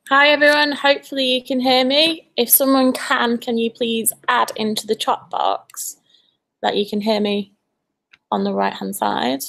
Hi everyone, hopefully you can hear me. If someone can you please add into the chat box that you can hear me on the right hand side?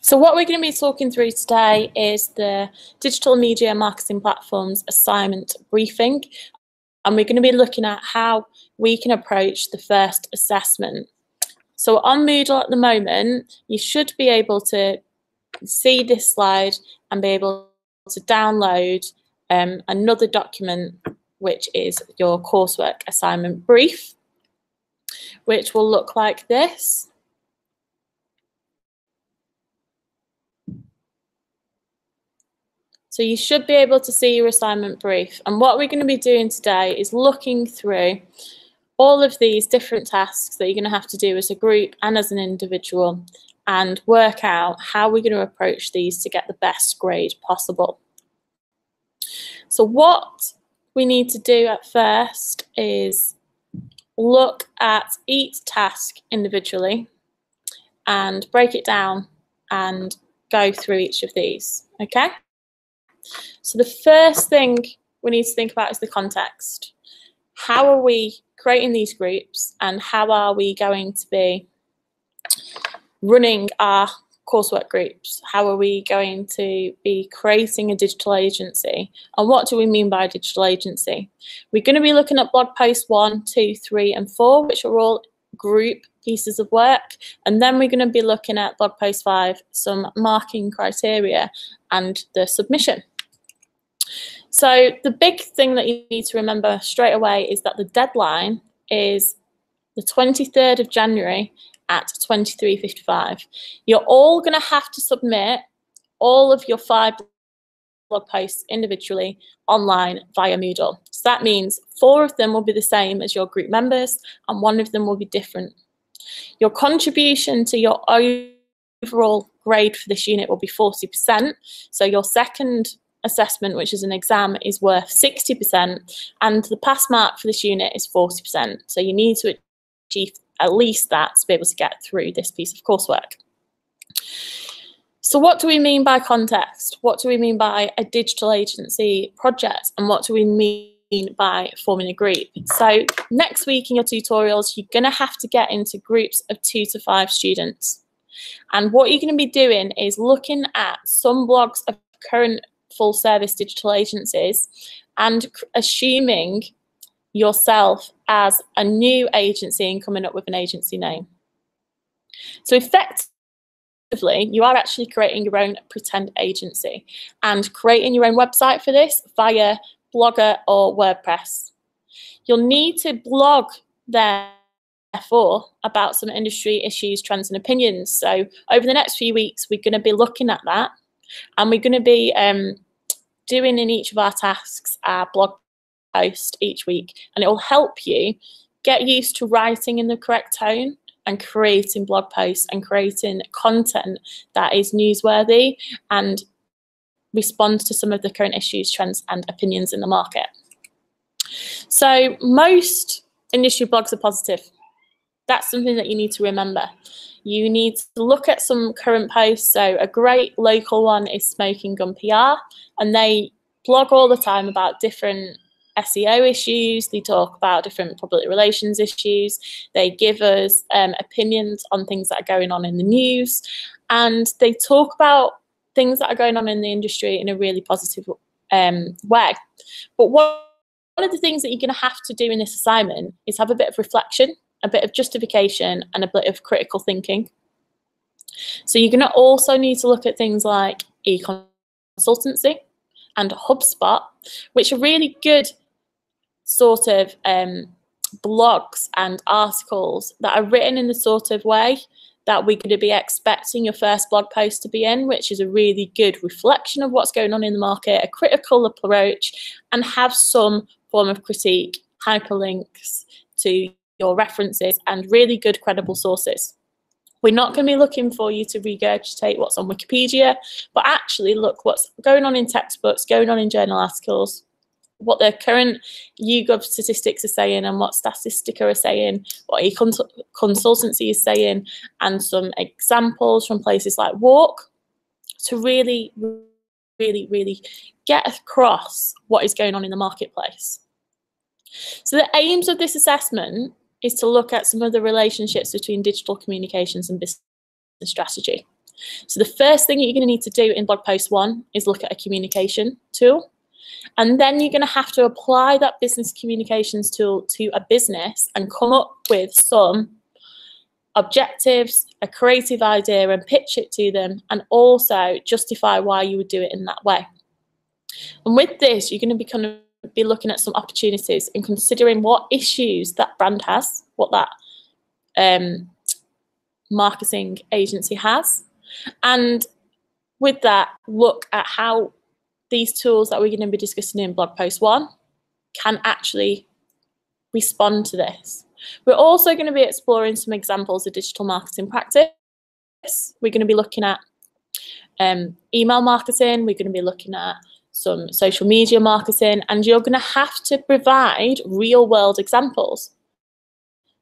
So what we're going to be talking through today is the digital media marketing platforms assignment briefing, and we're going to be looking at how we can approach the first assessment. So on Moodle at the moment, you should be able to see this slide and be able to download another document, which is your coursework assignment brief, which will look like this. So you should be able to see your assignment brief. And what we're going to be doing today is looking through all of these different tasks that you're going to have to do as a group and as an individual, and work out how we're going to approach these to get the best grade possible. So what we need to do at first is look at each task individually and break it down and go through each of these, okay? So the first thing we need to think about is the context. How are we creating these groups, and how are we going to be running our coursework groups? How are we going to be creating a digital agency? And what do we mean by a digital agency? We're going to be looking at blog posts 1, 2, 3, and 4, which are all group pieces of work. And then we're going to be looking at blog post 5, some marking criteria, and the submission. So the big thing that you need to remember straight away is that the deadline is the 23rd of January at 23:55. You're all going to have to submit all of your 5 blog posts individually online via Moodle. So that means 4 of them will be the same as your group members and 1 of them will be different. Your contribution to your overall grade for this unit will be 40%. So your second assessment, which is an exam, is worth 60%, and the pass mark for this unit is 40%. So you need to achieve at least that to be able to get through this piece of coursework. So what do we mean by context? What do we mean by a digital agency project? And what do we mean by forming a group? So next week in your tutorials, you're going to have to get into groups of 2 to 5 students. And what you're going to be doing is looking at some blogs of current full service digital agencies and assuming yourself as a new agency and coming up with an agency name. So effectively, you are actually creating your own pretend agency and creating your own website for this via Blogger or WordPress. You'll need to blog therefore about some industry issues, trends and opinions. So over the next few weeks, we're going to be looking at that, and we're going to be doing in each of our tasks our blog post each week, and it will help you get used to writing in the correct tone and creating blog posts and creating content that is newsworthy and responds to some of the current issues, trends and opinions in the market. So most industry blogs are positive. That's something that you need to remember. You need to look at some current posts. So a great local one is Smoking Gun PR, and they blog all the time about different SEO issues. They talk about different public relations issues. They give us opinions on things that are going on in the news, and they talk about things that are going on in the industry in a really positive way. But one of the things that you're going to have to do in this assignment is have a bit of reflection, a bit of justification, and a bit of critical thinking. So you're going to also need to look at things like e-consultancy and HubSpot, which are really good sort of blogs and articles that are written in the sort of way that we're going to be expecting your first blog post to be in, which is a really good reflection of what's going on in the market, a critical approach, and have some form of critique, hyperlinks to your references, and really good credible sources. We're not going to be looking for you to regurgitate what's on Wikipedia, but actually look what's going on in textbooks, going on in journal articles, what the current YouGov statistics are saying, and what Statistica are saying, what e-consultancy is saying, and some examples from places like Walk to really get across what is going on in the marketplace. So the aims of this assessment is to look at some of the relationships between digital communications and business strategy. So the first thing that you're going to need to do in blog post 1 is look at a communication tool. And then you're going to have to apply that business communications tool to a business and come up with some objectives, a creative idea, and pitch it to them, and also justify why you would do it in that way. And with this, you're going to be looking at some opportunities and considering what issues that brand has, what that marketing agency has. And with that, look at how these tools that we're going to be discussing in blog post 1 can actually respond to this. We're also going to be exploring some examples of digital marketing practice. We're going to be looking at email marketing, we're going to be looking at some social media marketing, and you're going to have to provide real world examples.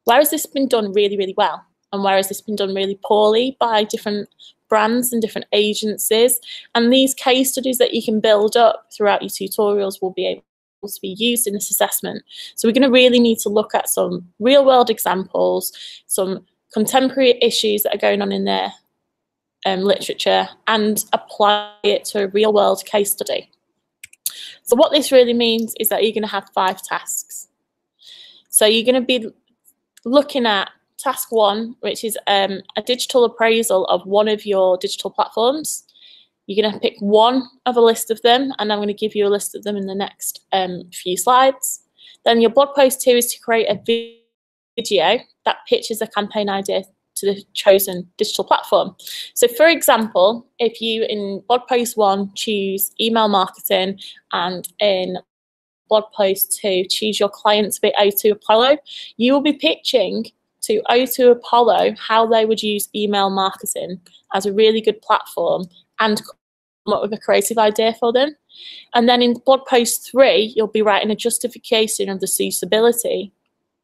Where has this been done really, really well? And where has this been done really poorly by different brands and different agencies? And these case studies that you can build up throughout your tutorials will be able to be used in this assessment. So we're going to really need to look at some real world examples, some contemporary issues that are going on in their literature, and apply it to a real world case study. So what this really means is that you're going to have 5 tasks. So you're going to be looking at task 1, which is a digital appraisal of one of your digital platforms. You're going to pick one of a list of them, and I'm going to give you a list of them in the next few slides. Then your blog post 2 is to create a video that pitches a campaign idea to the chosen digital platform. So for example, if you in blog post 1 choose email marketing, and in blog post 2 choose your client to be O2 Apollo, you will be pitching to O2 Apollo how they would use email marketing as a really good platform and come up with a creative idea for them. And then in blog post 3, you'll be writing a justification of the suitability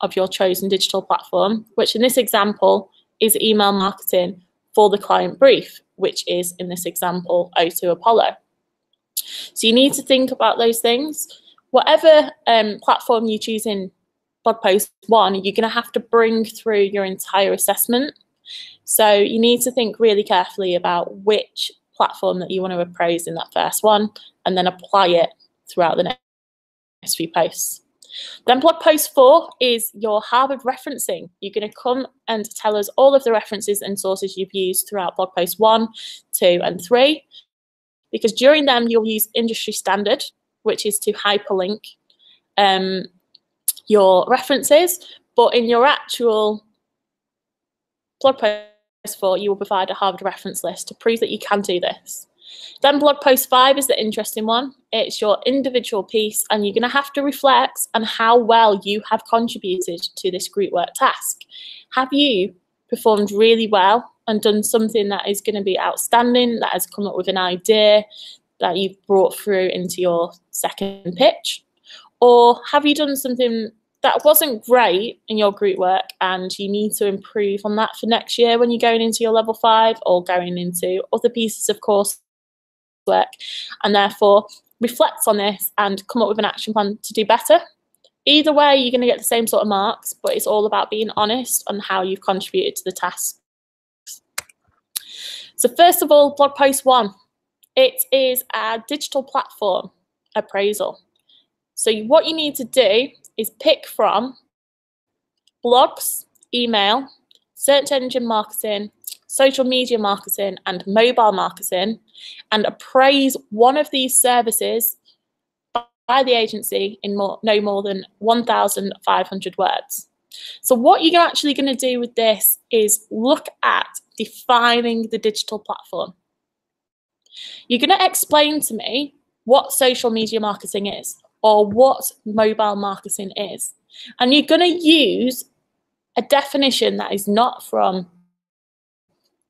of your chosen digital platform, which in this example is email marketing for the client brief, which is in this example O2 Apollo. So you need to think about those things. Whatever platform you choose in blog post 1, you're going to have to bring through your entire assessment. So you need to think really carefully about which platform that you want to appraise in that first one, and then apply it throughout the next few posts. Then blog post 4 is your Harvard referencing. You're going to come and tell us all of the references and sources you've used throughout blog post 1, 2, and 3, because during them you'll use industry standard, which is to hyperlink your references, but in your actual blog post 4, you will provide a Harvard reference list to prove that you can do this. Then blog post 5 is the interesting one. It's your individual piece, and you're going to have to reflect on how well you have contributed to this group work task. Have you performed really well and done something that is going to be outstanding, that has come up with an idea that you've brought through into your second pitch? Or have you done something that wasn't great in your group work and you need to improve on that for next year when you're going into your level 5 or going into other pieces of course work, and therefore reflect on this and come up with an action plan to do better? Either way, you're going to get the same sort of marks, but it's all about being honest on how you've contributed to the task. So first of all, blog post 1. It is a digital platform appraisal. So what you need to do is pick from blogs, email, search engine marketing, social media marketing, and mobile marketing, and appraise one of these services by the agency in no more than 1,500 words. So what you're actually going to do with this is look at defining the digital platform. You're going to explain to me what social media marketing is or what mobile marketing is. And you're going to use a definition that is not from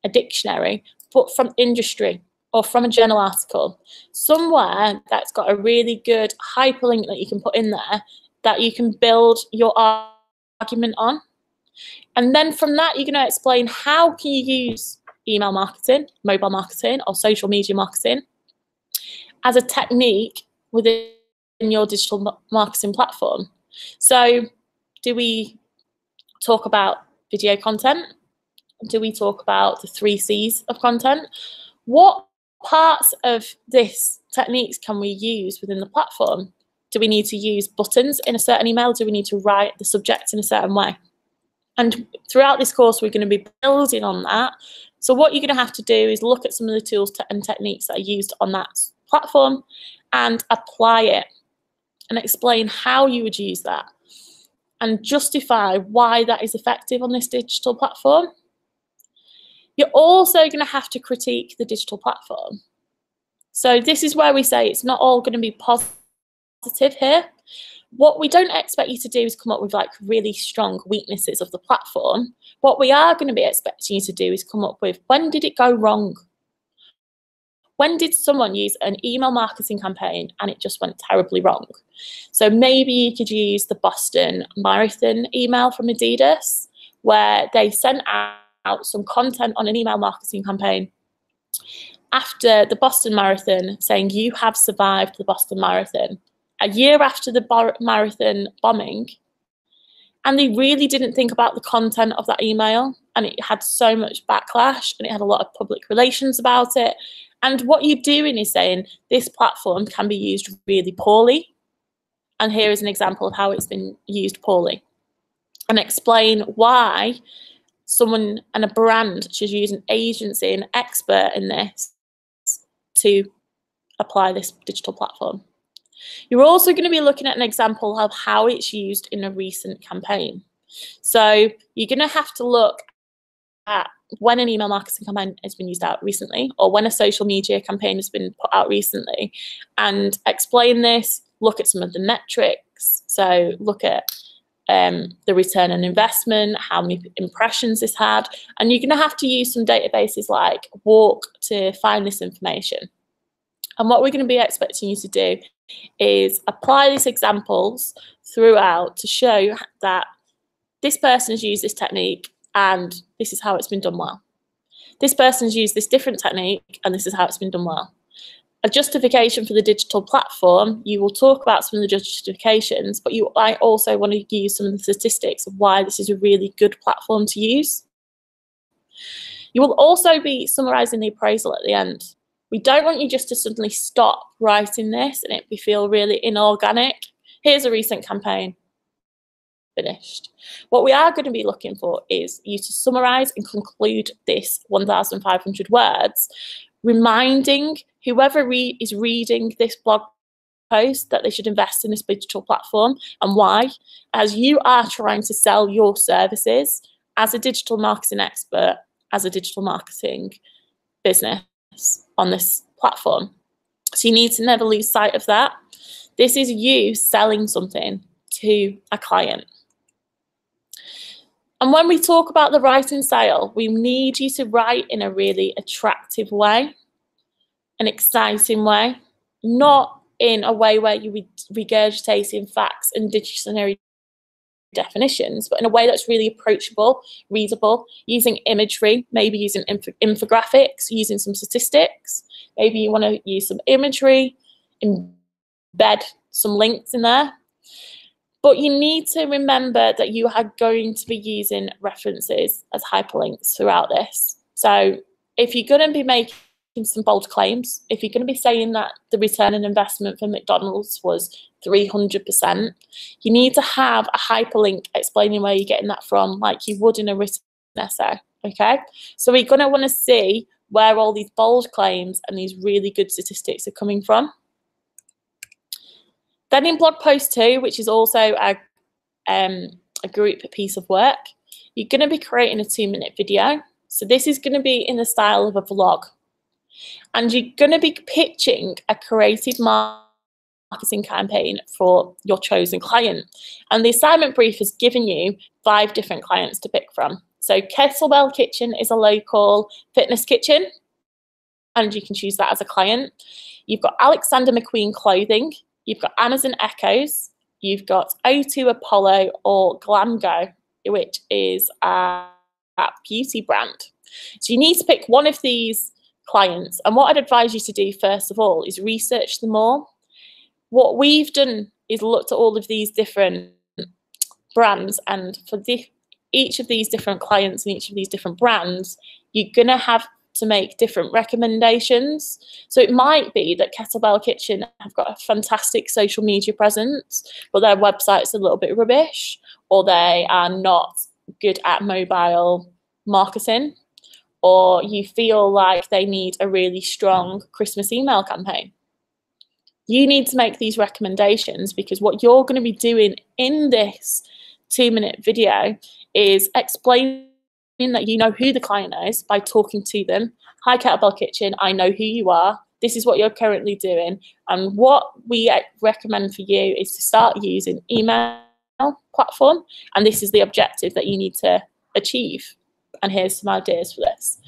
a dictionary, but from industry or from a journal article, somewhere that's got a really good hyperlink that you can put in there that you can build your argument on. And then from that, you're going to explain how can you use email marketing, mobile marketing, or social media marketing as a technique within your digital marketing platform. So do we talk about video content? Do we talk about the 3 C's of content? What parts of this techniques can we use within the platform? Do we need to use buttons in a certain email? Do we need to write the subject in a certain way? And throughout this course, we're going to be building on that. So what you're going to have to do is look at some of the tools and techniques that are used on that platform and apply it and explain how you would use that and justify why that is effective on this digital platform. You're also going to have to critique the digital platform. So this is where we say it's not all going to be positive here. What we don't expect you to do is come up with like really strong weaknesses of the platform. What we are going to be expecting you to do is come up with, when did it go wrong? When did someone use an email marketing campaign and it just went terribly wrong? So maybe you could use the Boston Marathon email from Adidas, where they sent out some content on an email marketing campaign after the Boston Marathon saying you have survived the Boston Marathon, a year after the marathon bombing, and they really didn't think about the content of that email, and it had so much backlash and it had a lot of public relations about it. And what you're doing is saying this platform can be used really poorly, and here is an example of how it's been used poorly, and explain why someone and a brand should use an agency, an expert in this, to apply this digital platform. You're also going to be looking at an example of how it's used in a recent campaign. So you're going to have to look at when an email marketing campaign has been used out recently, or when a social media campaign has been put out recently, and explain this, look at some of the metrics. So look at the return on investment, how many impressions this had, and you're going to have to use some databases like Walk to find this information. And what we're going to be expecting you to do is apply these examples throughout to show that this person has used this technique and this is how it's been done well. This person's used this different technique and this is how it's been done well. A justification for the digital platform, you will talk about some of the justifications, but you might also want to use some of the statistics of why this is a really good platform to use. You will also be summarising the appraisal at the end. We don't want you just to suddenly stop writing this and it feel really inorganic. Here's a recent campaign, finished. What we are going to be looking for is you to summarise and conclude this 1,500 words, reminding whoever is reading this blog post that they should invest in this digital platform and why, as you are trying to sell your services as a digital marketing expert, as a digital marketing business on this platform. So you need to never lose sight of that. This is you selling something to a client. And when we talk about the writing style, we need you to write in a really attractive way, an exciting way, not in a way where you regurgitating facts and dictionary definitions, but in a way that's really approachable, readable, using imagery, maybe using infographics, using some statistics. Maybe you want to use some imagery, embed some links in there. But you need to remember that you are going to be using references as hyperlinks throughout this. So if you're going to be making some bold claims. If you're going to be saying that the return on investment for McDonald's was 300%, you need to have a hyperlink explaining where you're getting that from, like you would in a written essay. Okay, so we're going to want to see where all these bold claims and these really good statistics are coming from. Then in blog post 2, which is also a group piece of work, you're going to be creating a 2-minute video. So this is going to be in the style of a vlog. And you're going to be pitching a creative marketing campaign for your chosen client. And the assignment brief has given you 5 different clients to pick from. So Kettlebell Kitchen is a local fitness kitchen, and you can choose that as a client. You've got Alexander McQueen Clothing, you've got Amazon Echoes, you've got O2 Apollo or Glamgo, which is a beauty brand. So you need to pick one of these clients, and what I'd advise you to do first of all is research them all. What we've done is looked at all of these different brands, and for each of these different clients and each of these different brands, you're going to have to make different recommendations. So it might be that Kettlebell Kitchen have got a fantastic social media presence, but their website's a little bit rubbish, or they are not good at mobile marketing, or you feel like they need a really strong Christmas email campaign. You need to make these recommendations, because what you're going to be doing in this 2-minute video is explaining that you know who the client is by talking to them. Hi, Kettlebell Kitchen, I know who you are. This is what you're currently doing. And what we recommend for you is to start using email platform. And this is the objective that you need to achieve. And here's some ideas for this.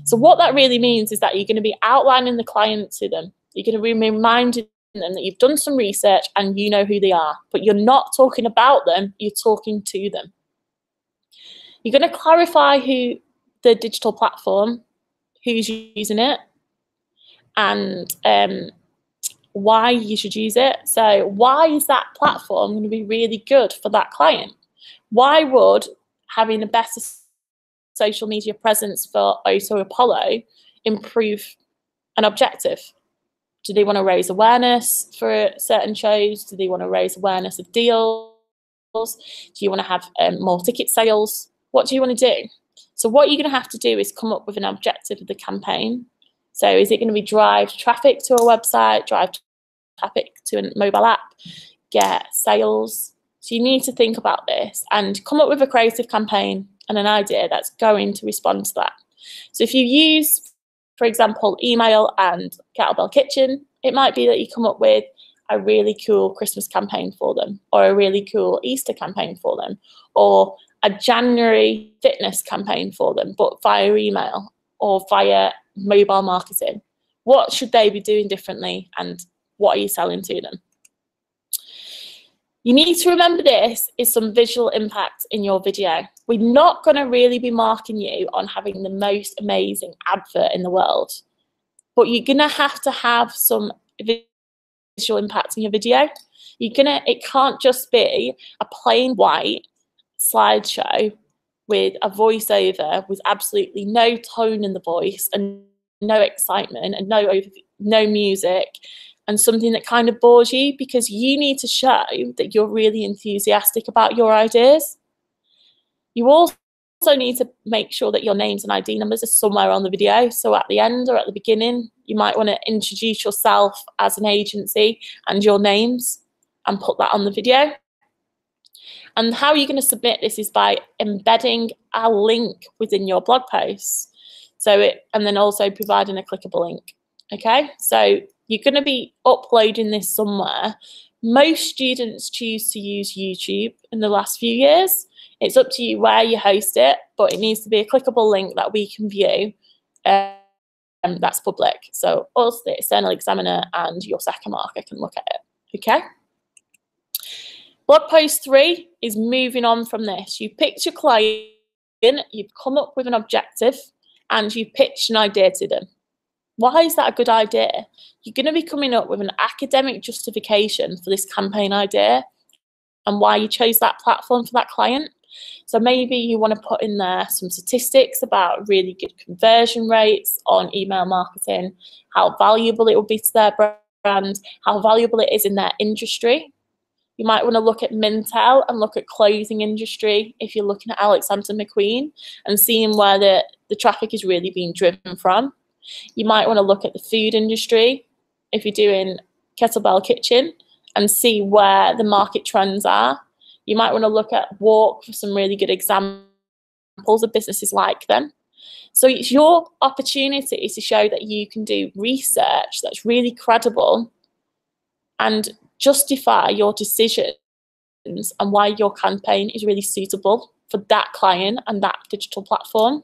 So what that really means is that you're going to be outlining the client to them. You're going to be reminding them that you've done some research and you know who they are, but you're not talking about them, you're talking to them. You're going to clarify who the digital platform, who's using it, and why you should use it. So why is that platform going to be really good for that client? Why would having a better social media presence for O2 Apollo improve an objective? Do they want to raise awareness for certain shows? Do they want to raise awareness of deals? Do you want to have more ticket sales? What do you want to do? So what you're going to have to do is come up with an objective of the campaign. So is it going to be drive traffic to a website, drive traffic to a mobile app, get sales? So you need to think about this and come up with a creative campaign and an idea that's going to respond to that. So if you use, for example, email and Kettlebell Kitchen, it might be that you come up with a really cool Christmas campaign for them, or a really cool Easter campaign for them, or a January fitness campaign for them, but via email or via mobile marketing. What should they be doing differently, and what are you selling to them? You need to remember this is some visual impact in your video. We're not going to really be marking you on having the most amazing advert in the world, but you're going to have some visual impact in your video. It can't just be a plain white slideshow with a voiceover with absolutely no tone in the voice and no excitement and no music, and something that kind of bores you, because you need to show that you're really enthusiastic about your ideas. You also need to make sure that your names and ID numbers are somewhere on the video. So at the end or at the beginning, you might want to introduce yourself as an agency and your names and put that on the video. And how you're going to submit this is by embedding a link within your blog posts. And then also providing a clickable link. Okay, so you're going to be uploading this somewhere. Most students choose to use YouTube in the last few years. It's up to you where you host it, but it needs to be a clickable link that we can view. That's public. So us, the external examiner, and your second marker can look at it. Okay. Blog post 3 is moving on from this. You picked your client, you've come up with an objective, and you've pitched an idea to them. Why is that a good idea? You're going to be coming up with an academic justification for this campaign idea and why you chose that platform for that client. So maybe you want to put in there some statistics about really good conversion rates on email marketing, how valuable it will be to their brand, how valuable it is in their industry. You might want to look at Mintel and look at clothing industry if you're looking at Alexander McQueen and seeing where the traffic is really being driven from. You might want to look at the food industry if you're doing Kettlebell Kitchen and see where the market trends are. You might want to look at Walk for some really good examples of businesses like them. So it's your opportunity to show that you can do research that's really credible and justify your decisions and why your campaign is really suitable for that client and that digital platform.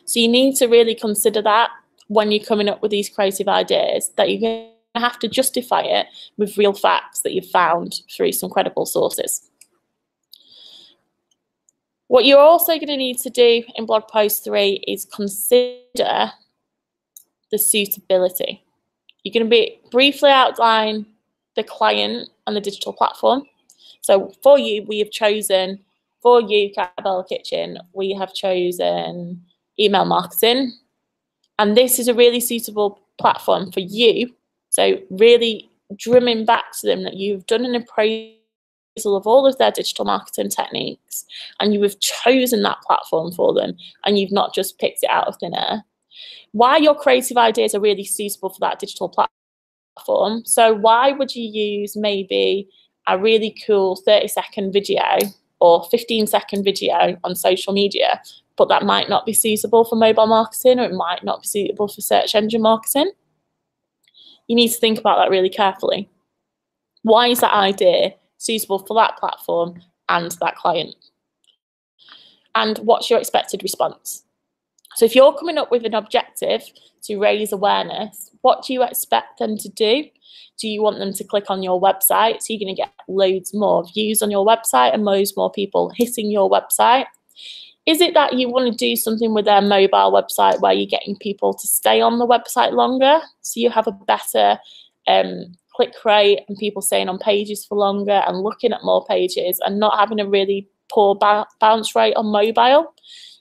So you need to really consider that when you're coming up with these creative ideas, that you're going to have to justify it with real facts that you've found through some credible sources. What you're also going to need to do in blog post 3 is consider the suitability. You're going to briefly outline the client and the digital platform. So for you, we have chosen, for you, Kettlebell Kitchen, we have chosen email marketing. And this is a really suitable platform for you. So really drumming back to them that you've done an appraisal of all of their digital marketing techniques and you have chosen that platform for them and you've not just picked it out of thin air. Why your creative ideas are really suitable for that digital platform. So why would you use maybe a really cool 30-second video or 15-second video on social media, but that might not be suitable for mobile marketing, or it might not be suitable for search engine marketing? You need to think about that really carefully. Why is that idea suitable for that platform and that client? And what's your expected response? So if you're coming up with an objective to raise awareness, what do you expect them to do? Do you want them to click on your website? So you're going to get loads more views on your website and loads more people hitting your website. Is it that you want to do something with their mobile website where you're getting people to stay on the website longer, so you have a better click rate and people staying on pages for longer and looking at more pages and not having a really poor bounce rate on mobile?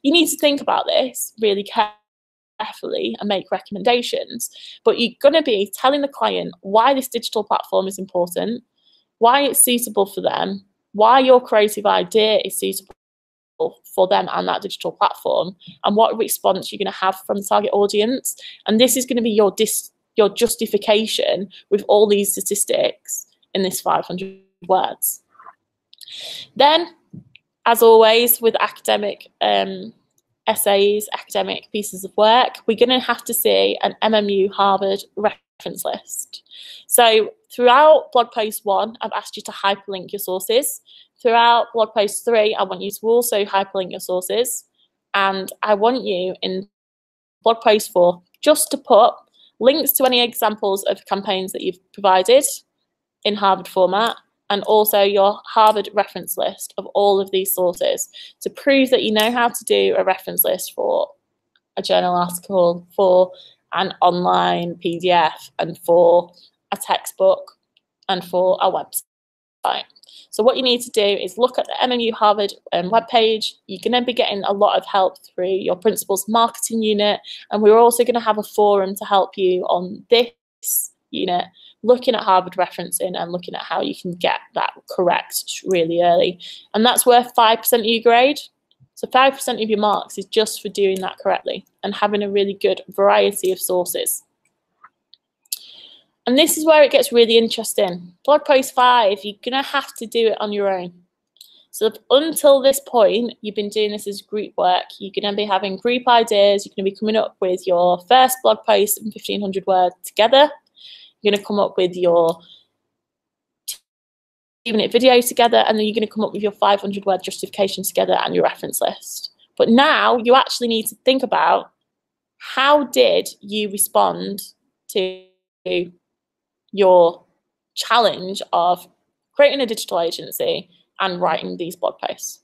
You need to think about this really carefully and make recommendations, but you're going to be telling the client why this digital platform is important, why it's suitable for them, why your creative idea is suitable for them and that digital platform, and what response you're going to have from the target audience. And this is going to be your justification with all these statistics in this 500 words. Then, as always with academic essays, academic pieces of work, we're going to have to see an MMU Harvard reference list. So throughout blog post 1, I've asked you to hyperlink your sources. Throughout blog post 3, I want you to also hyperlink your sources. And I want you in blog post 4 just to put links to any examples of campaigns that you've provided in Harvard format, and also your Harvard reference list of all of these sources to prove that you know how to do a reference list for a journal article, for an online PDF, and for a textbook, and for a website. So what you need to do is look at the MMU Harvard webpage. You're going to be getting a lot of help through your principals marketing unit, and we're also going to have a forum to help you on this unit, looking at Harvard referencing and looking at how you can get that correct really early. And that's worth 5% of your grade. So 5% of your marks is just for doing that correctly and having a really good variety of sources. And this is where it gets really interesting. Blog post 5, you're going to have to do it on your own. So until this point, you've been doing this as group work. You're going to be having group ideas. You're going to be coming up with your first blog post in 1,500 words together. You're going to come up with your 2-minute video together, and then you're going to come up with your 500-word justification together and your reference list. But now you actually need to think about, how did you respond to your challenge of creating a digital agency and writing these blog posts?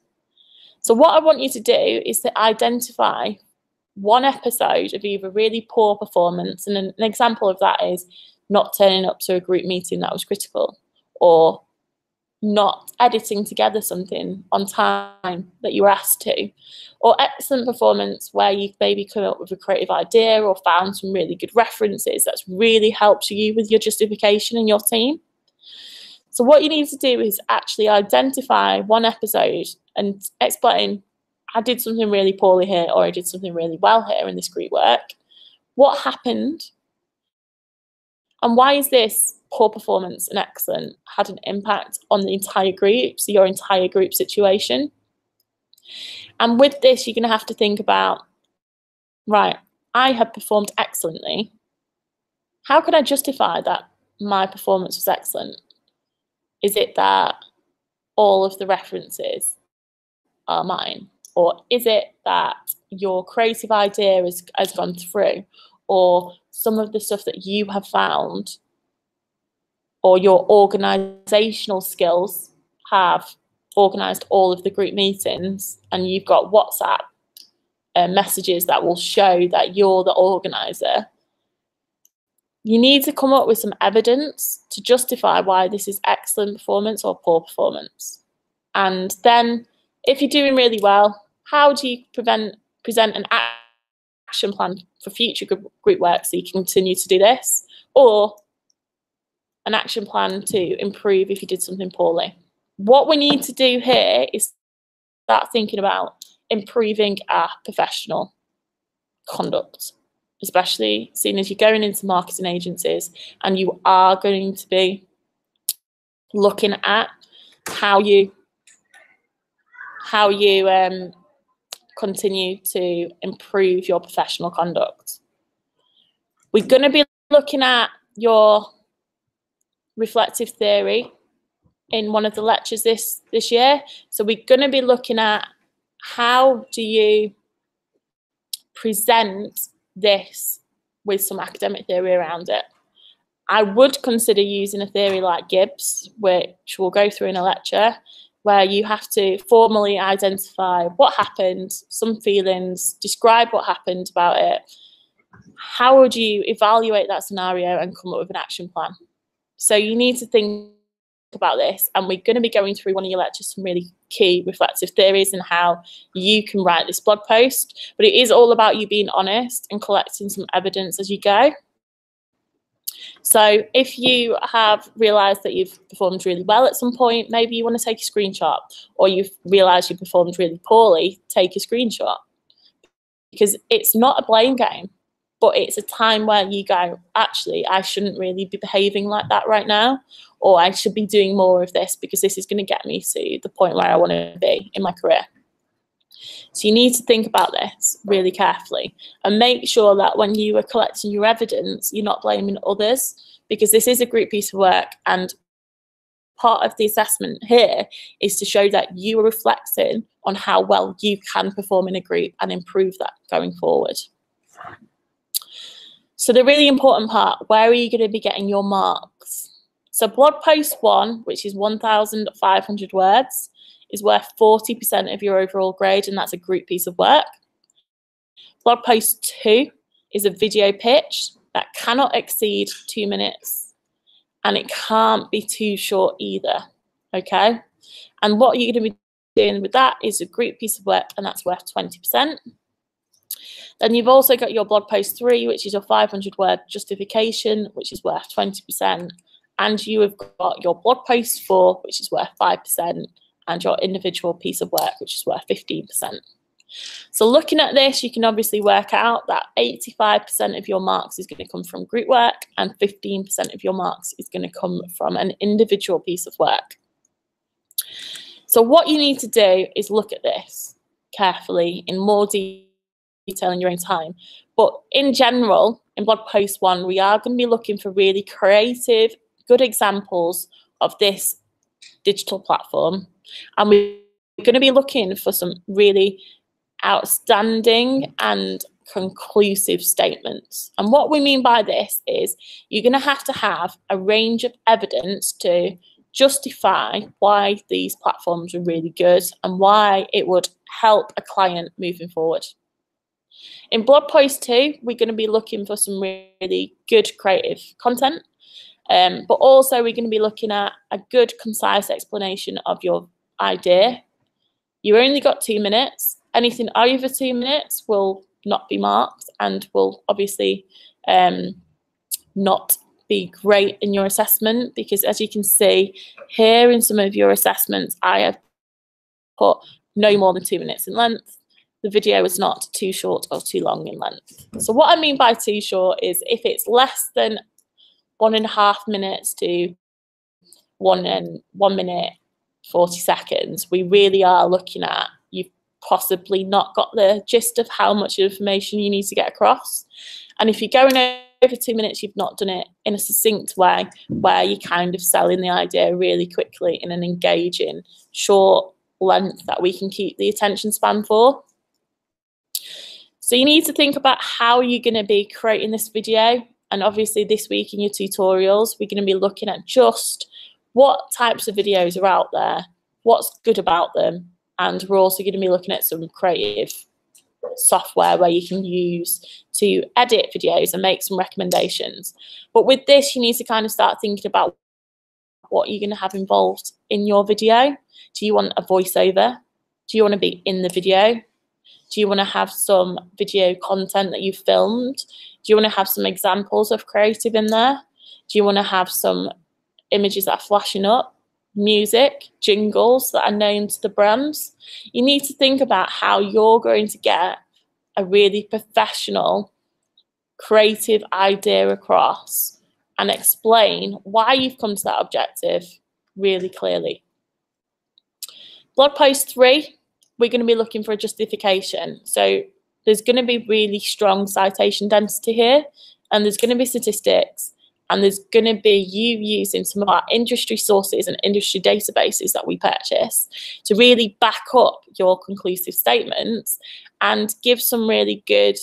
So what I want you to do is to identify one episode of either really poor performance, and an example of that is not turning up to a group meeting that was critical, or not editing together something on time that you were asked to, or excellent performance where you've maybe come up with a creative idea or found some really good references that's really helped you with your justification and your team. So what you need to do is actually identify one episode and explain, I did something really poorly here, or I did something really well here in this group work. What happened? And why is this poor performance and excellent had an impact on the entire group, so your entire group situation? And with this, you're going to have to think about, right, I have performed excellently. How can I justify that my performance was excellent? Is it that all of the references are mine? Or is it that your creative idea has gone through? Or some of the stuff that you have found, or your organisational skills have organised all of the group meetings, and you've got WhatsApp messages that will show that you're the organiser? You need to come up with some evidence to justify why this is excellent performance or poor performance. And then, if you're doing really well, how do you present an action plan for future group work so you can continue to do this? Or an action plan to improve if you did something poorly? What we need to do here is start thinking about improving our professional conduct, especially seeing as you're going into marketing agencies and you are going to be looking at how you continue to improve your professional conduct. We're going to be looking at your reflective theory in one of the lectures this year. So we're going to be looking at how do you present this with some academic theory around it. I would consider using a theory like Gibbs, which we'll go through in a lecture, where you have to formally identify what happened, some feelings, describe what happened about it. How would you evaluate that scenario and come up with an action plan? So you need to think about this, and we're going to be going through one of your lectures some really key reflective theories and how you can write this blog post. But it is all about you being honest and collecting some evidence as you go. So if you have realised that you've performed really well at some point, maybe you want to take a screenshot, or you've realised you performed really poorly, take a screenshot. Because it's not a blame game, but it's a time where you go, actually, I shouldn't really be behaving like that right now, or I should be doing more of this because this is going to get me to the point where I want to be in my career. So you need to think about this really carefully and make sure that when you are collecting your evidence, you're not blaming others, because this is a group piece of work, and part of the assessment here is to show that you are reflecting on how well you can perform in a group and improve that going forward. So the really important part, where are you going to be getting your marks? So blog post 1, which is 1,500 words, is worth 40% of your overall grade, and that's a group piece of work. Blog post 2 is a video pitch that cannot exceed 2 minutes, and it can't be too short either, okay? And what you're going to be doing with that is a group piece of work, and that's worth 20%. Then you've also got your blog post 3, which is your 500-word justification, which is worth 20%. And you have got your blog post 4, which is worth 5%, and your individual piece of work, which is worth 15%. So looking at this, you can obviously work out that 85% of your marks is going to come from group work, and 15% of your marks is going to come from an individual piece of work. So what you need to do is look at this carefully in more detail in your own time. But in general, in blog post 1, we are going to be looking for really creative, good examples of this digital platform. And we're going to be looking for some really outstanding and conclusive statements. And what we mean by this is you're going to have a range of evidence to justify why these platforms are really good and why it would help a client moving forward. In blog post 2, we're going to be looking for some really good creative content. But also we're going to be looking at a good, concise explanation of your idea. You only got 2 minutes. Anything over 2 minutes will not be marked and will obviously not be great in your assessment, because as you can see here in some of your assessments, I have put no more than 2 minutes in length. The video is not too short or too long in length. So what I mean by too short is if it's less than 1.5 minutes to 1 minute 40 seconds, we really are looking at you've possibly not got the gist of how much information you need to get across. And if you're going over 2 minutes, you've not done it in a succinct way where you're kind of selling the idea really quickly in an engaging, short length that we can keep the attention span for. So you need to think about how you're going to be creating this video. And obviously this week in your tutorials, we're going to be looking at just what types of videos are out there, what's good about them, and we're also going to be looking at some creative software where you can use to edit videos and make some recommendations. But with this, you need to kind of start thinking about what you're going to have involved in your video. Do you want a voiceover? Do you want to be in the video? Do you want to have some video content that you've filmed? Do you want to have some examples of creative in there? Do you want to have some images that are flashing up, music, jingles that are known to the brands? You need to think about how you're going to get a really professional, creative idea across and explain why you've come to that objective really clearly. Blog post 3, we're going to be looking for a justification. So there's going to be really strong citation density here, and there's going to be statistics, and there's going to be you using some of our industry sources and industry databases that we purchase to really back up your conclusive statements and give some really good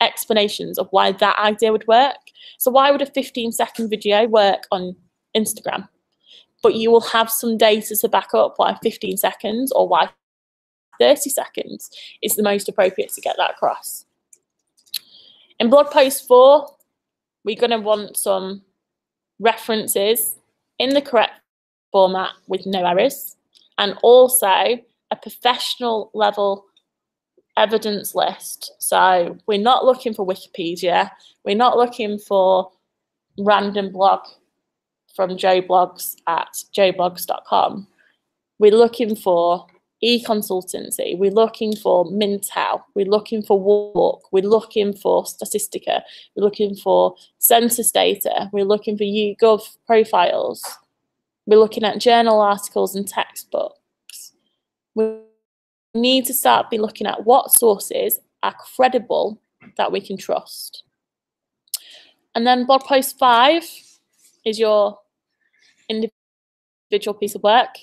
explanations of why that idea would work. So why would a 15-second video work on Instagram? But you will have some data to back up why 15 seconds or why 30 seconds is the most appropriate to get that across. In blog post 4, we're going to want some references in the correct format with no errors, and also a professional level evidence list. So we're not looking for Wikipedia, we're not looking for random blog from Joe Blogs at joeblogs.com. We're looking for e-consultancy, we're looking for Mintel, we're looking for Walk, we're looking for Statistica, we're looking for census data, we're looking for YouGov profiles, we're looking at journal articles and textbooks. We need to start looking at what sources are credible that we can trust. And then blog post 5 is your individual piece of work,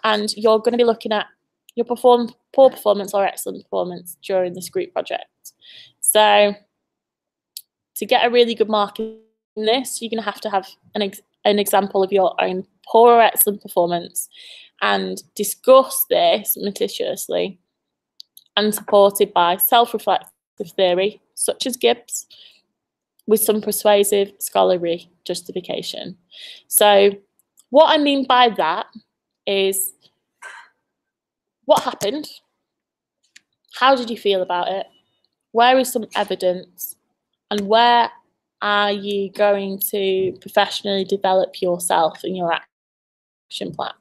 and you're going to be looking at your poor performance or excellent performance during this group project. So to get a really good mark in this, you're going to have an example of your own poor or excellent performance and discuss this meticulously and supported by self-reflective theory, such as Gibbs, with some persuasive scholarly justification. So what I mean by that is, what happened? How did you feel about it? Where is some evidence? And where are you going to professionally develop yourself and your action plan?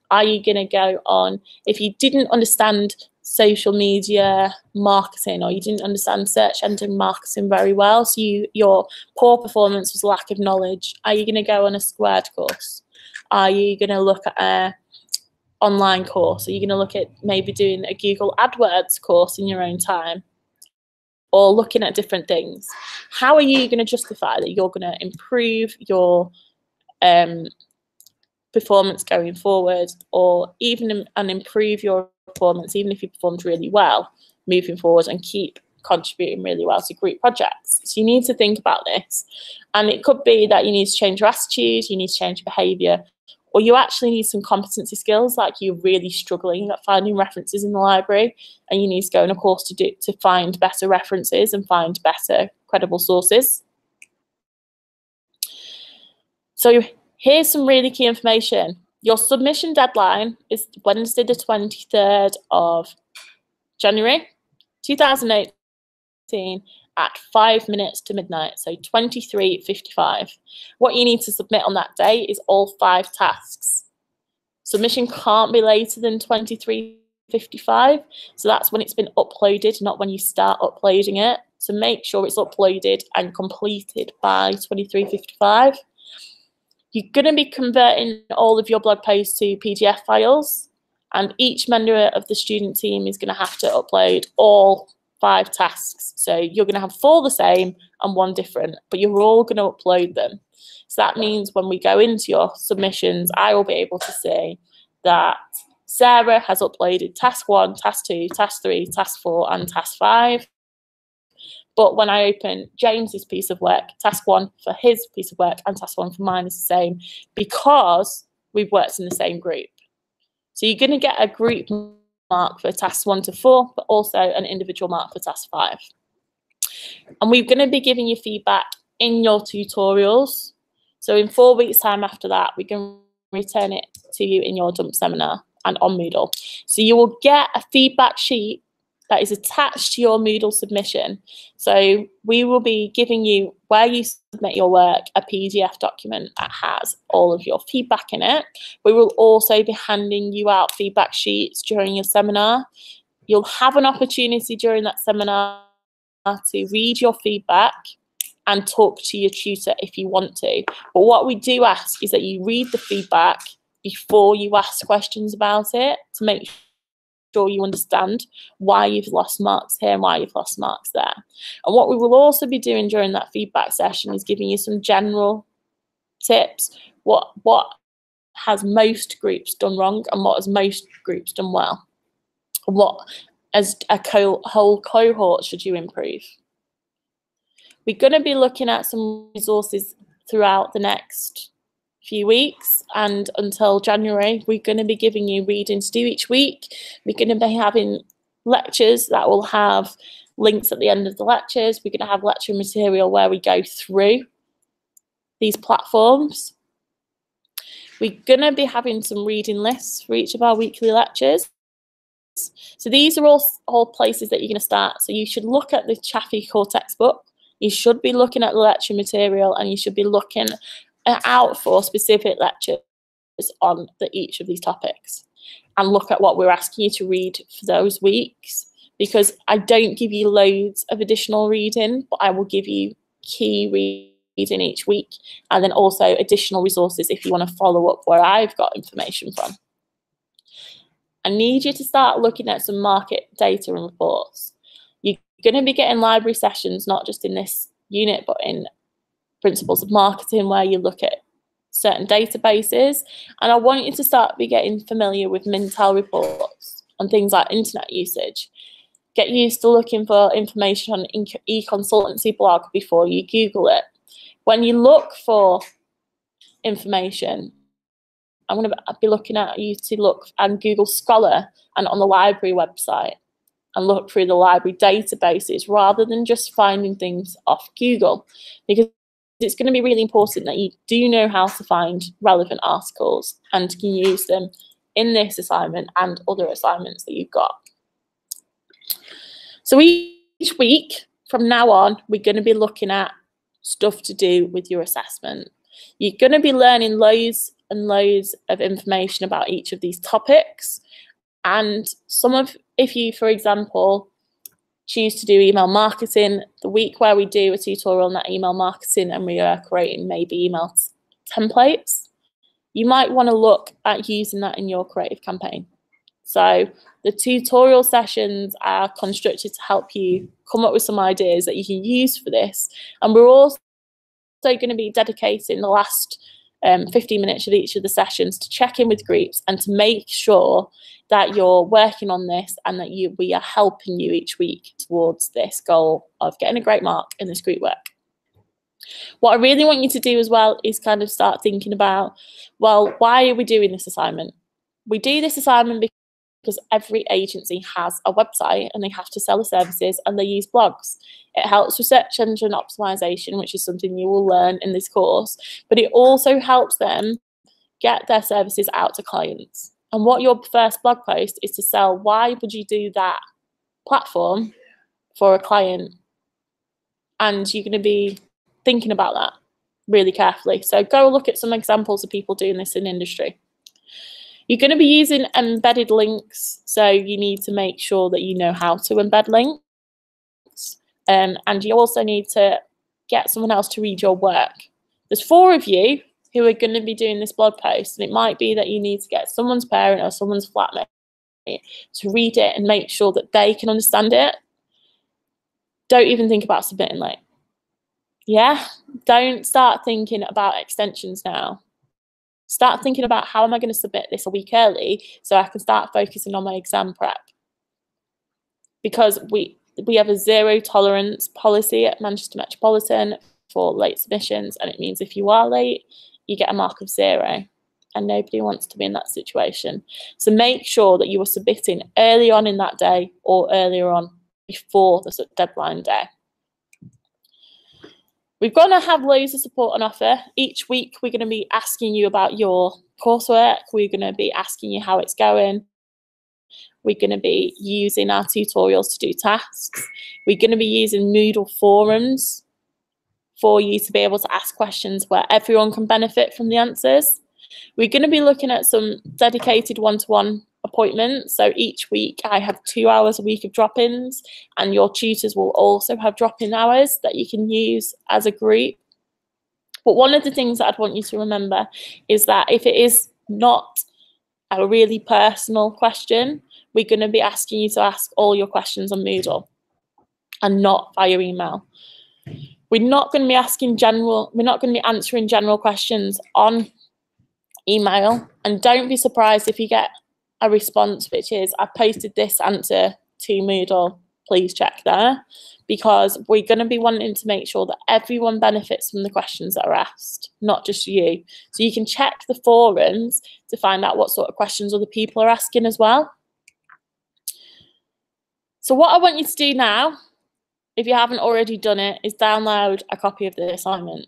Are you going to go on, if you didn't understand social media marketing, or you didn't understand search engine marketing very well, so your poor performance was lack of knowledge, are you going to go on a Squared course? Are you going to look at a online course? Are you going to look at maybe doing a Google AdWords course in your own time, or looking at different things? How are you going to justify that you're going to improve your performance going forward, or even improve your performance, even if you performed really well, moving forward and keep contributing really well to group projects? So you need to think about this, and it could be that you need to change your attitude, you need to change your behaviour, or you actually need some competency skills, like you're really struggling at finding references in the library and you need to go on a course to find better references and find better credible sources. So here's some really key information. Your submission deadline is Wednesday the 23rd of January 2018 at 5 minutes to midnight, so 23:55. What you need to submit on that day is all 5 tasks. Submission can't be later than 23:55, so that's when it's been uploaded, not when you start uploading it. So make sure it's uploaded and completed by 23:55. You're going to be converting all of your blog posts to PDF files, and each member of the student team is going to have to upload all 5 tasks. So you're going to have 4 the same and 1 different, but you're all going to upload them. So that means when we go into your submissions, I will be able to see that Sarah has uploaded task 1, task 2, task 3, task 4, and task 5. But when I open James's piece of work, task 1 for his piece of work and task 1 for mine is the same, because we've worked in the same group. So you're going to get a group mark for tasks 1 to 4, but also an individual mark for task 5. And we're going to be giving you feedback in your tutorials. So in 4 weeks' time after that, we can return it to you in your dump seminar and on Moodle. So you will get a feedback sheet that is attached to your Moodle submission. So we will be giving you, where you submit your work, a PDF document that has all of your feedback in it. We will also be handing you out feedback sheets during your seminar. You'll have an opportunity during that seminar to read your feedback and talk to your tutor if you want to. But what we do ask is that you read the feedback before you ask questions about it, to make sure you understand why you've lost marks here and why you've lost marks there. And what we will also be doing during that feedback session is giving you some general tips. What has most groups done wrong and what has most groups done well? What as a whole cohort should you improve? We're going to be looking at some resources throughout the next few weeks, and until January we're going to be giving you reading to do each week. We're going to be having lectures that will have links at the end of the lectures. We're going to have lecture material where we go through these platforms. We're going to be having some reading lists for each of our weekly lectures. So these are all places that you're going to start. So you should look at the Chaffee core textbook, you should be looking at the lecture material, and you should be looking out for specific lectures on each of these topics, and look at what we're asking you to read for those weeks, because I don't give you loads of additional reading, but I will give you key reading each week, and then also additional resources if you want to follow up where I've got information from. I need you to start looking at some market data and reports. You're going to be getting library sessions, not just in this unit, but in principles of marketing, where you look at certain databases. And I want you to start be getting familiar with Mintel reports on things like internet usage. Get used to looking for information on e-consultancy blog before you Google it. When you look for information, I'm going to be looking at you to look and Google Scholar and on the library website, and look through the library databases rather than just finding things off Google, because it's going to be really important that you do know how to find relevant articles and can use them in this assignment and other assignments that you've got. So each week from now on, we're going to be looking at stuff to do with your assessment. You're going to be learning loads and loads of information about each of these topics. And if you, for example, choose to do email marketing, the week where we do a tutorial on that email marketing and we are creating maybe email templates, you might want to look at using that in your creative campaign. So the tutorial sessions are constructed to help you come up with some ideas that you can use for this. And we're also going to be dedicating the last 15 minutes of each of the sessions to check in with groups and to make sure that you're working on this and that we are helping you each week towards this goal of getting a great mark in this group work. What I really want you to do as well is kind of start thinking about, well, why are we doing this assignment? We do this assignment because every agency has a website and they have to sell the services and they use blogs. It helps with search engine optimization, which is something you will learn in this course, but it also helps them get their services out to clients. And what your first blog post is to sell, why would you do that platform for a client? And you're going to be thinking about that really carefully. So go look at some examples of people doing this in industry. You're going to be using embedded links, so you need to make sure that you know how to embed links. And you also need to get someone else to read your work. There's 4 of you who are going to be doing this blog post, and it might be that you need to get someone's parent or someone's flatmate to read it and make sure that they can understand it. Don't even think about submitting late. Yeah, don't start thinking about extensions now. Start thinking about, how am I going to submit this a week early so I can start focusing on my exam prep? Because we have a 0 tolerance policy at Manchester Metropolitan for late submissions, and it means if you are late, you get a mark of 0, and nobody wants to be in that situation. So make sure that you are submitting early on in that day or earlier on before the deadline day. We're going to have loads of support on offer. Each week, we're going to be asking you about your coursework. We're going to be asking you how it's going. We're going to be using our tutorials to do tasks. We're going to be using Moodle forums for you to be able to ask questions where everyone can benefit from the answers. We're going to be looking at some dedicated one-to-one appointments. So each week I have 2 hours a week of drop-ins, and your tutors will also have drop-in hours that you can use as a group. But one of the things that I'd want you to remember is that if it is not a really personal question, we're going to be asking you to ask all your questions on Moodle and not via email. We're not going to be answering general questions on email, and don't be surprised if you get a response which is, I posted this answer to Moodle, please check there, because we're going to be wanting to make sure that everyone benefits from the questions that are asked, not just you. So you can check the forums to find out what sort of questions other people are asking as well. So what I want you to do now, if you haven't already done it, is download a copy of the assignment.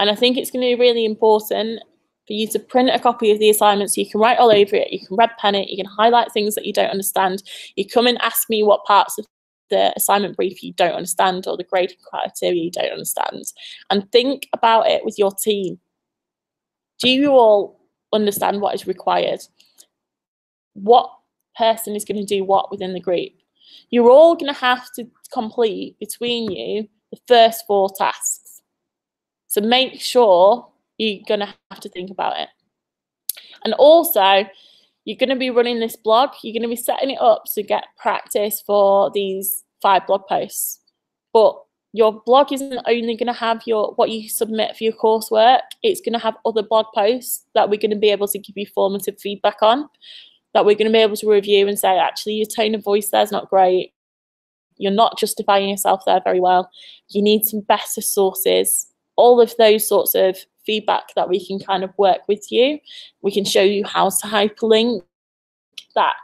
And I think it's going to be really important for you to print a copy of the assignment so you can write all over it, you can red pen it, you can highlight things that you don't understand. You come and ask me what parts of the assignment brief you don't understand or the grading criteria you don't understand. And think about it with your team. Do you all understand what is required? What person is going to do what within the group? You're all going to have to complete between you the first 4 tasks. So make sure you're going to have to think about it. And also, you're going to be running this blog. You're going to be setting it up to get practice for these 5 blog posts. But your blog isn't only going to have what you submit for your coursework. It's going to have other blog posts that we're going to be able to give you formative feedback on, that we're going to be able to review and say, actually, your tone of voice there is not great. You're not justifying yourself there very well. You need some better sources. All of those sorts of feedback that we can kind of work with you. We can show you how to hyperlink, that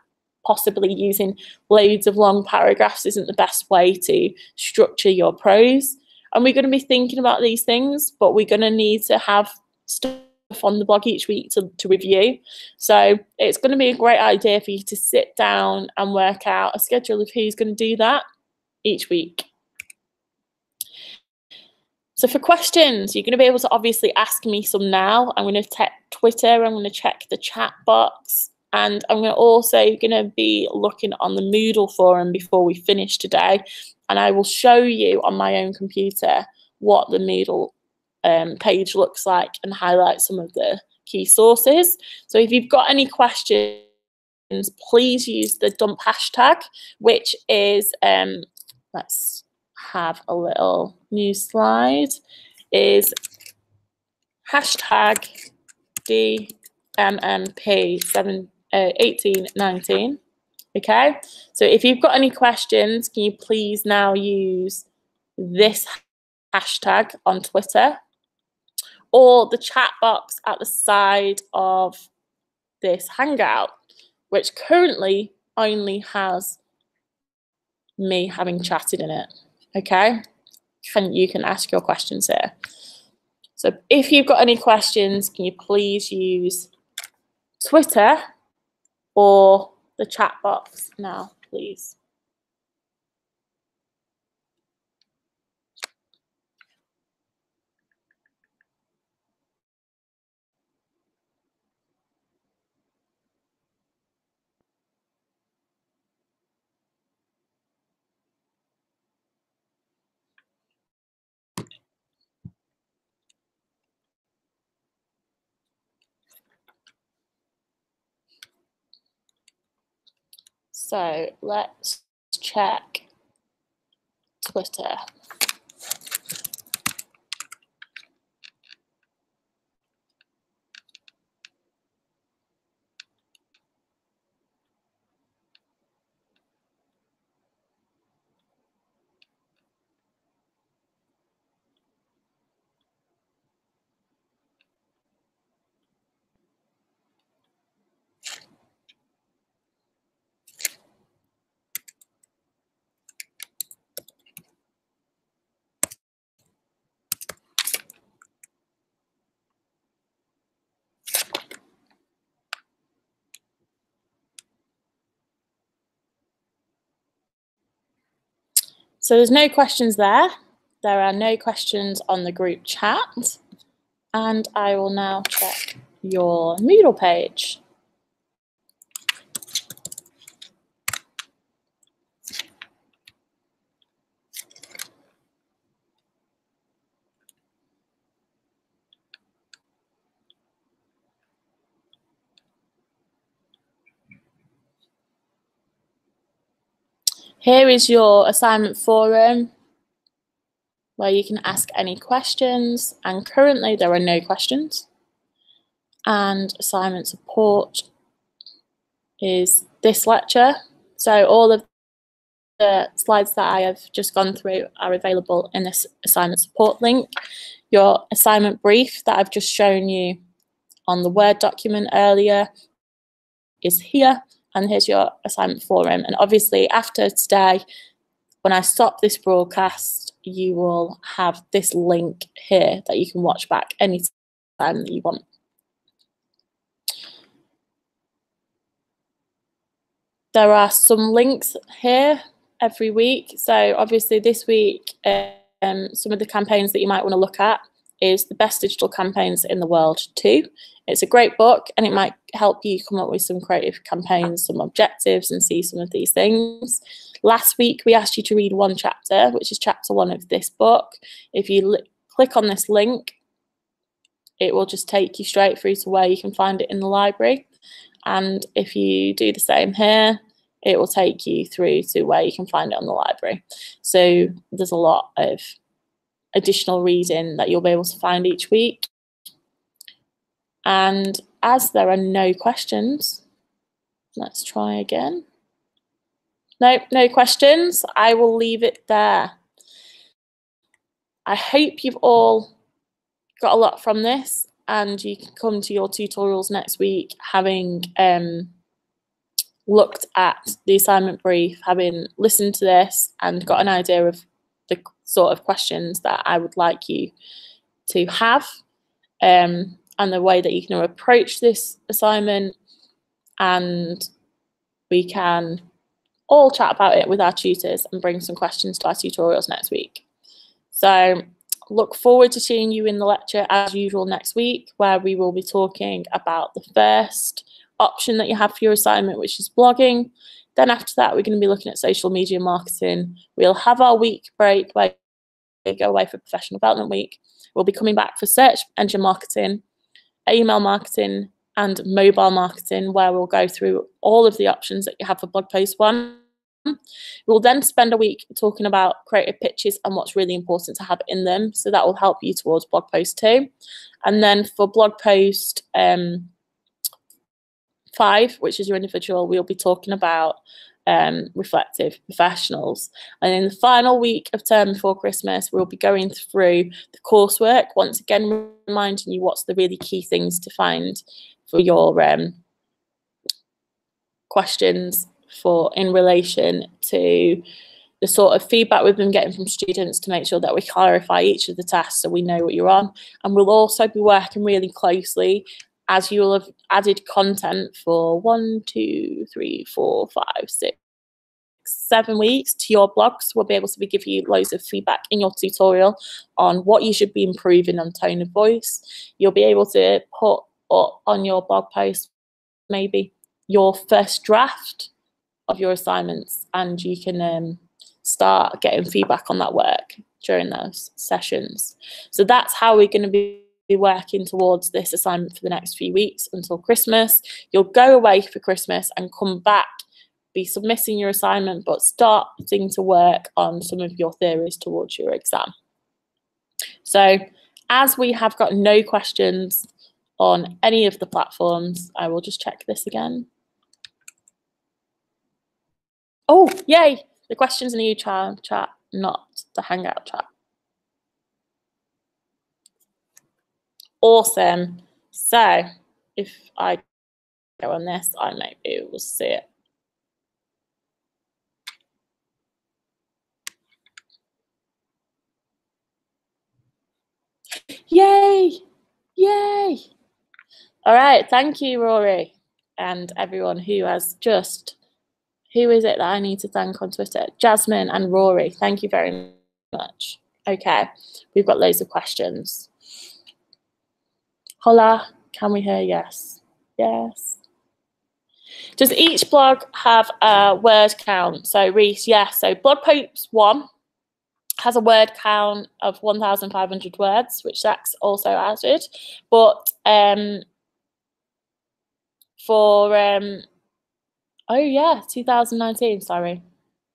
possibly using loads of long paragraphs isn't the best way to structure your prose. And we're going to be thinking about these things, but we're going to need to have stuff on the blog each week to review. So it's going to be a great idea for you to sit down and work out a schedule of who's going to do that each week. So for questions, you're going to be able to obviously ask me some now. I'm going to check Twitter, I'm going to check the chat box, and I'm also going to be looking on the Moodle forum before we finish today. And I will show you on my own computer what the Moodle page looks like and highlight some of the key sources. So if you've got any questions, please use the dump hashtag, which is, let's have a little new slide, is hashtag DMMP 1819. Okay, so if you've got any questions, can you please now use this hashtag on Twitter or the chat box at the side of this Hangout. which currently only has me having chatted in it. Okay, you can ask your questions here. So if you've got any questions, can you please use Twitter or the chat box now, please? So let's check Twitter. So there's no questions there. There are no questions on the group chat. And I will now check your Moodle page. Here is your assignment forum where you can ask any questions, and currently there are no questions. And assignment support is this lecture. So all of the slides that I have just gone through are available in this assignment support link. Your assignment brief that I've just shown you on the Word document earlier is here, and here's your assignment forum. And obviously after today, when I stop this broadcast, you will have this link here that you can watch back anytime that you want. There are some links here every week. So obviously this week, some of the campaigns that you might want to look at is the Best Digital Campaigns in the World 2. It's a great book, and it might help you come up with some creative campaigns, some objectives, and see some of these things. Last week, we asked you to read one chapter, which is chapter 1 of this book. If you click on this link, it will just take you straight through to where you can find it in the library. And if you do the same here, it will take you through to where you can find it on the library. So there's a lot of additional reading that you'll be able to find each week. And as there are no questions, let's try again. Nope, no questions. I will leave it there. I hope you've all got a lot from this, and you can come to your tutorials next week having looked at the assignment brief, having listened to this and got an idea of the sort of questions that I would like you to have, and the way that you can approach this assignment, and we can all chat about it with our tutors and bring some questions to our tutorials next week. So look forward to seeing you in the lecture as usual next week, where we will be talking about the first option that you have for your assignment, which is blogging. Then after that, we're going to be looking at social media marketing. We'll have our week break where we go away for professional development week. We'll be coming back for search engine marketing, email marketing, and mobile marketing, where we'll go through all of the options that you have for blog post 1. We'll then spend a week talking about creative pitches and what's really important to have in them. So that will help you towards blog post 2. And then for blog post 5, which is your individual, we'll be talking about reflective professionals. And in the final week of term before Christmas, we'll be going through the coursework, once again reminding you what's the really key things to find for your questions in relation to the sort of feedback we've been getting from students to make sure that we clarify each of the tests so we know what you're on. And we'll also be working really closely, as you will have added content for 1, 2, 3, 4, 5, 6, 7 weeks to your blogs. We'll be able to give you loads of feedback in your tutorial on what you should be improving on tone of voice. You'll be able to put up on your blog post maybe your first draft of your assignments, and you can start getting feedback on that work during those sessions. So that's how we're going to be working towards this assignment for the next few weeks until Christmas. You'll go away for Christmas and come back, be submitting your assignment, but starting to work on some of your theories towards your exam. So as we have got no questions on any of the platforms, I will just check this again. Oh, yay! The questions in the chat, not the Hangout chat. Awesome. So if I go on this, I may be able to see it. Yay! Yay! All right, thank you, Rory, and everyone who has just, who is it that I need to thank on Twitter? Jasmine and Rory, thank you very much. Okay, we've got loads of questions. Hola, can we hear yes? Yes. Does each blog have a word count? So Reese, yes. So blog post 1 has a word count of 1,500 words, which Zach's also added. But for, oh yeah, 2019, sorry.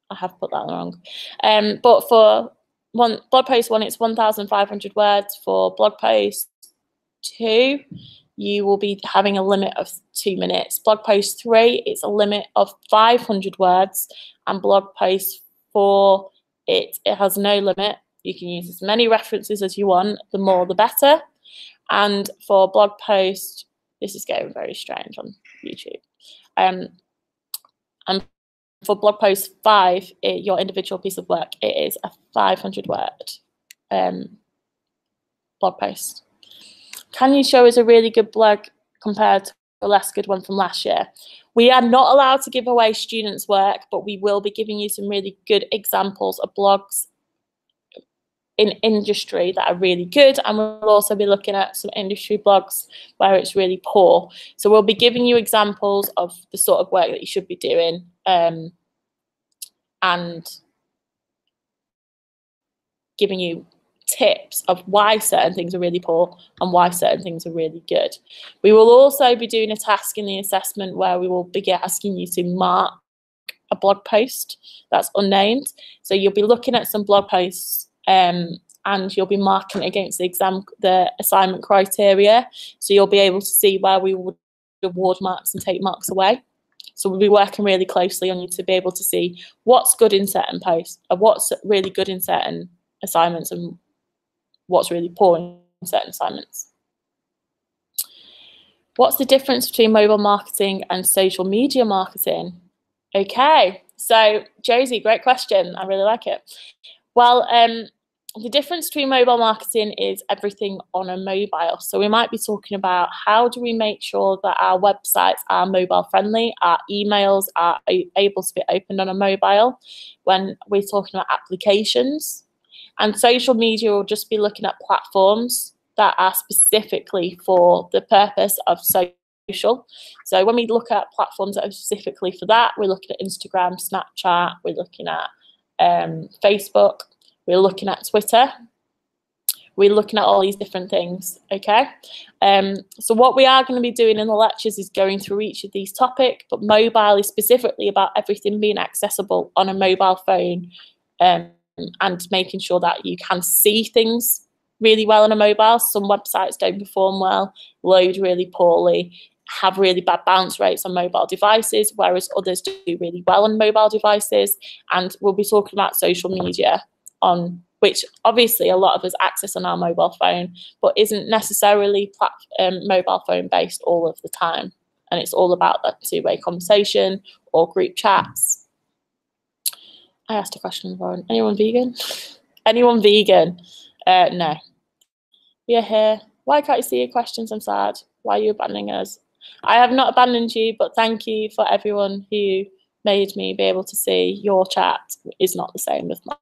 I have put that wrong. But for blog post 1, it's 1,500 words. For blog post 2, you will be having a limit of 2 minutes. Blog post 3, it's a limit of 500 words. And blog post 4, it has no limit. You can use as many references as you want, the more the better. And for blog post, this is getting very strange on YouTube. And for blog post 5, your individual piece of work, it is a 500 word blog post. Can you show us a really good blog compared to a less good one from last year? We are not allowed to give away students' work, but we will be giving you some really good examples of blogs in industry that are really good, and we'll also be looking at some industry blogs where it's really poor. So we'll be giving you examples of the sort of work that you should be doing, and giving you tips of why certain things are really poor and why certain things are really good. We will also be doing a task in the assessment where we will be asking you to mark a blog post that's unnamed. So you'll be looking at some blog posts and you'll be marking against the assignment criteria. So you'll be able to see where we would award marks and take marks away. So we'll be working really closely on you to be able to see what's good in certain posts, and what's really good in certain assignments, and what's really poor in certain assignments. What's the difference between mobile marketing and social media marketing? Okay, so Josie, great question. I really like it. Well, the difference between mobile marketing is everything on a mobile. So we might be talking about how do we make sure that our websites are mobile friendly, our emails are able to be opened on a mobile when we're talking about applications. And social media will just be looking at platforms that are specifically for the purpose of social. So when we look at platforms that are specifically for that, we're looking at Instagram, Snapchat, we're looking at Facebook, we're looking at Twitter, we're looking at all these different things, okay? So what we are going to be doing in the lectures is going through each of these topics, but mobile is specifically about everything being accessible on a mobile phone, and making sure that you can see things really well on a mobile. Some websites don't perform well, load really poorly, have really bad bounce rates on mobile devices, whereas others do really well on mobile devices. And we'll be talking about social media, on which obviously a lot of us access on our mobile phone, but isn't necessarily mobile phone based all of the time. and it's all about that two-way conversation or group chats. I asked a question, Lauren. Anyone vegan? Anyone vegan? No. We are here. Why can't you see your questions? I'm sad. Why are you abandoning us? I have not abandoned you, but thank you for everyone who made me be able to see your chat is not the same as my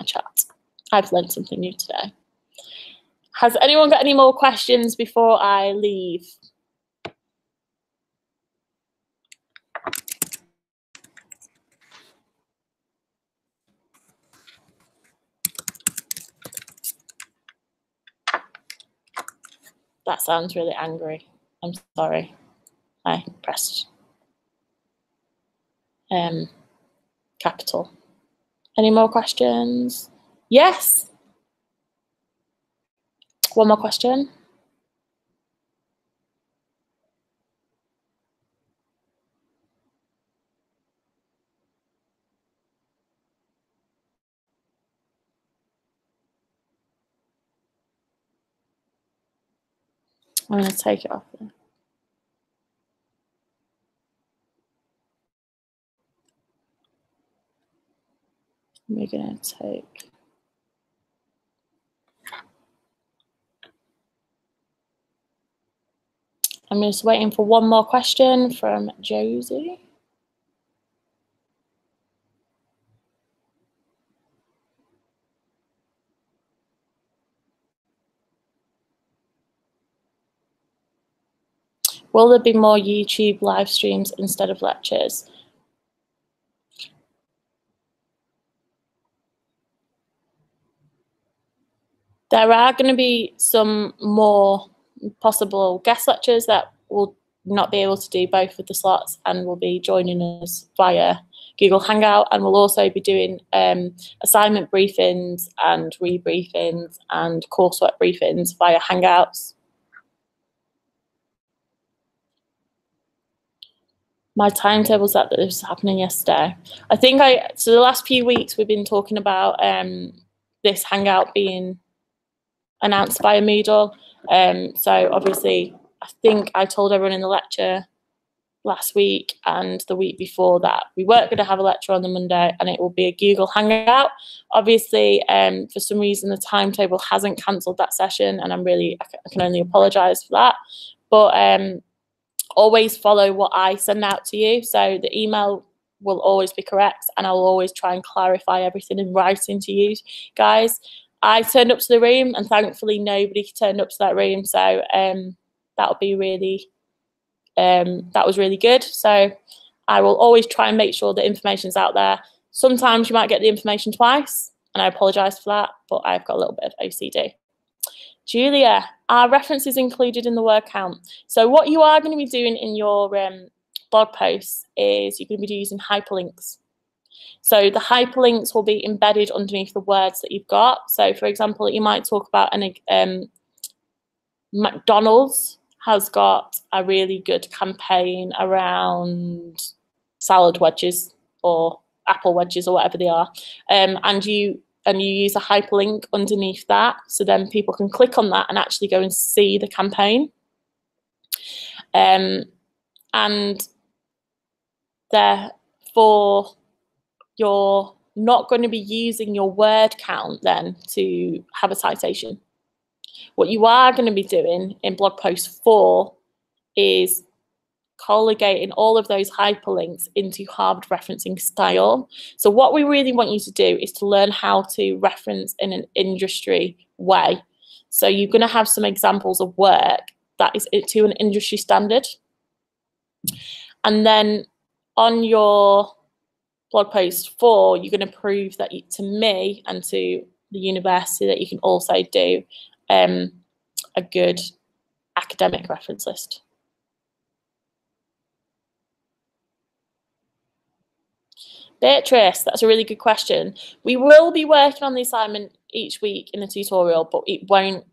chat. I've learned something new today. Has anyone got any more questions before I leave? That sounds really angry. I'm sorry. I pressed capital. Any more questions? Yes. One more question. I'm going to take it off there. We're going to take... I'm just waiting for one more question from Josie. Will there be more YouTube live streams instead of lectures? There are going to be some more possible guest lectures that will not be able to do both with the slots and will be joining us via Google Hangout, and we'll also be doing assignment briefings and rebriefings and coursework briefings via Hangouts. My timetable's that this was happening yesterday. I think so the last few weeks we've been talking about this Hangout being announced by a Moodle. So obviously, I think I told everyone in the lecture last week and the week before that we weren't going to have a lecture on the Monday and it will be a Google Hangout. Obviously, for some reason, the timetable hasn't cancelled that session, and I can only apologise for that. But always follow what I send out to you. So the email will always be correct, and I'll always try and clarify everything in writing to you guys. I turned up to the room, and thankfully nobody turned up to that room. So that'll be really, that was really good. So I will always try and make sure the information's out there. Sometimes you might get the information twice, and I apologise for that, but I've got a little bit of OCD. Julia, are references included in the word count? So what you are going to be doing in your blog posts is you're going to be using hyperlinks. So the hyperlinks will be embedded underneath the words that you've got. So for example, you might talk about McDonald's has got a really good campaign around salad wedges or apple wedges or whatever they are. And you use a hyperlink underneath that, so then people can click on that and actually go and see the campaign. And therefore, you're not going to be using your word count then to have a citation. What you are going to be doing in blog post 4 is collocating all of those hyperlinks into Harvard referencing style. So what we really want you to do is to learn how to reference in an industry way. So you're going to have some examples of work that is to an industry standard. And then on your blog post 4, you're going to prove that to me and to the university that you can also do a good academic reference list. Beatrice, that's a really good question. We will be working on the assignment each week in the tutorial, but it won't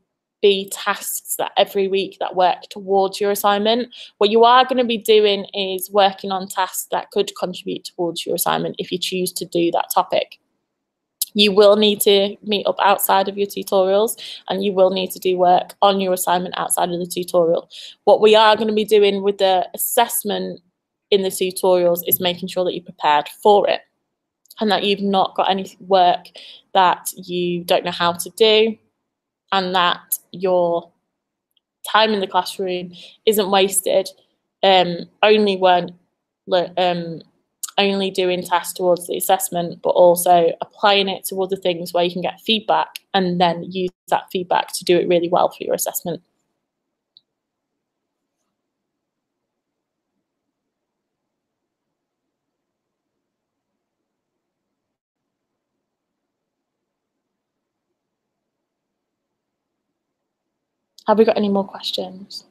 be tasks that every week that work towards your assignment. What you are going to be doing is working on tasks that could contribute towards your assignment if you choose to do that topic. You will need to meet up outside of your tutorials, and you will need to do work on your assignment outside of the tutorial. What we are going to be doing with the assessment in the tutorials is making sure that you're prepared for it and that you've not got any work that you don't know how to do, and that your time in the classroom isn't wasted only doing tasks towards the assessment, but also applying it to other things where you can get feedback and then use that feedback to do it really well for your assessment. Have we got any more questions?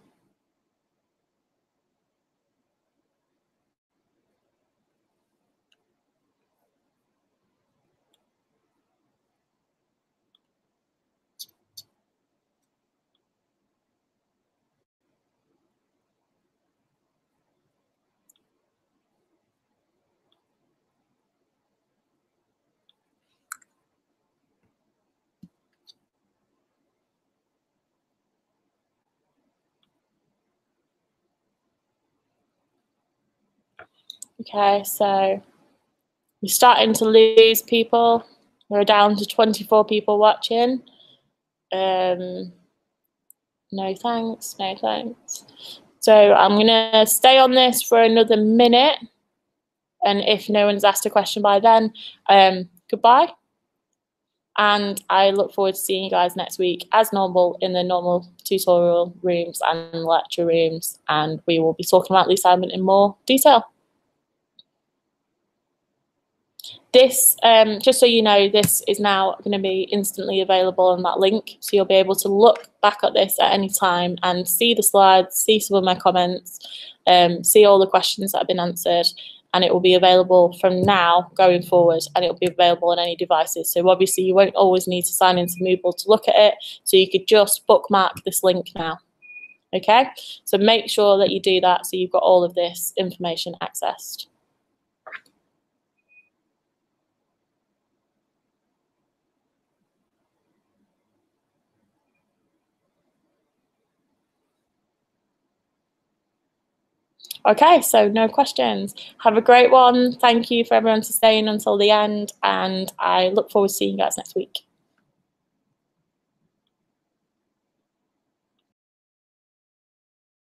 Okay, so we're starting to lose people. We're down to 24 people watching. No thanks, no thanks. So I'm going to stay on this for another minute. And if no one's asked a question by then, goodbye. And I look forward to seeing you guys next week as normal in the normal tutorial rooms and lecture rooms. And we will be talking about the assignment in more detail. This, just so you know, this is now going to be instantly available on that link. So you'll be able to look back at this at any time and see the slides, see some of my comments, see all the questions that have been answered. And it will be available from now going forward, and it will be available on any devices. So obviously you won't always need to sign into Moodle to look at it. So you could just bookmark this link now. Okay, so make sure that you do that so you've got all of this information accessed. Okay, so no questions. Have a great one. Thank you for everyone for staying until the end, and I look forward to seeing you guys next week.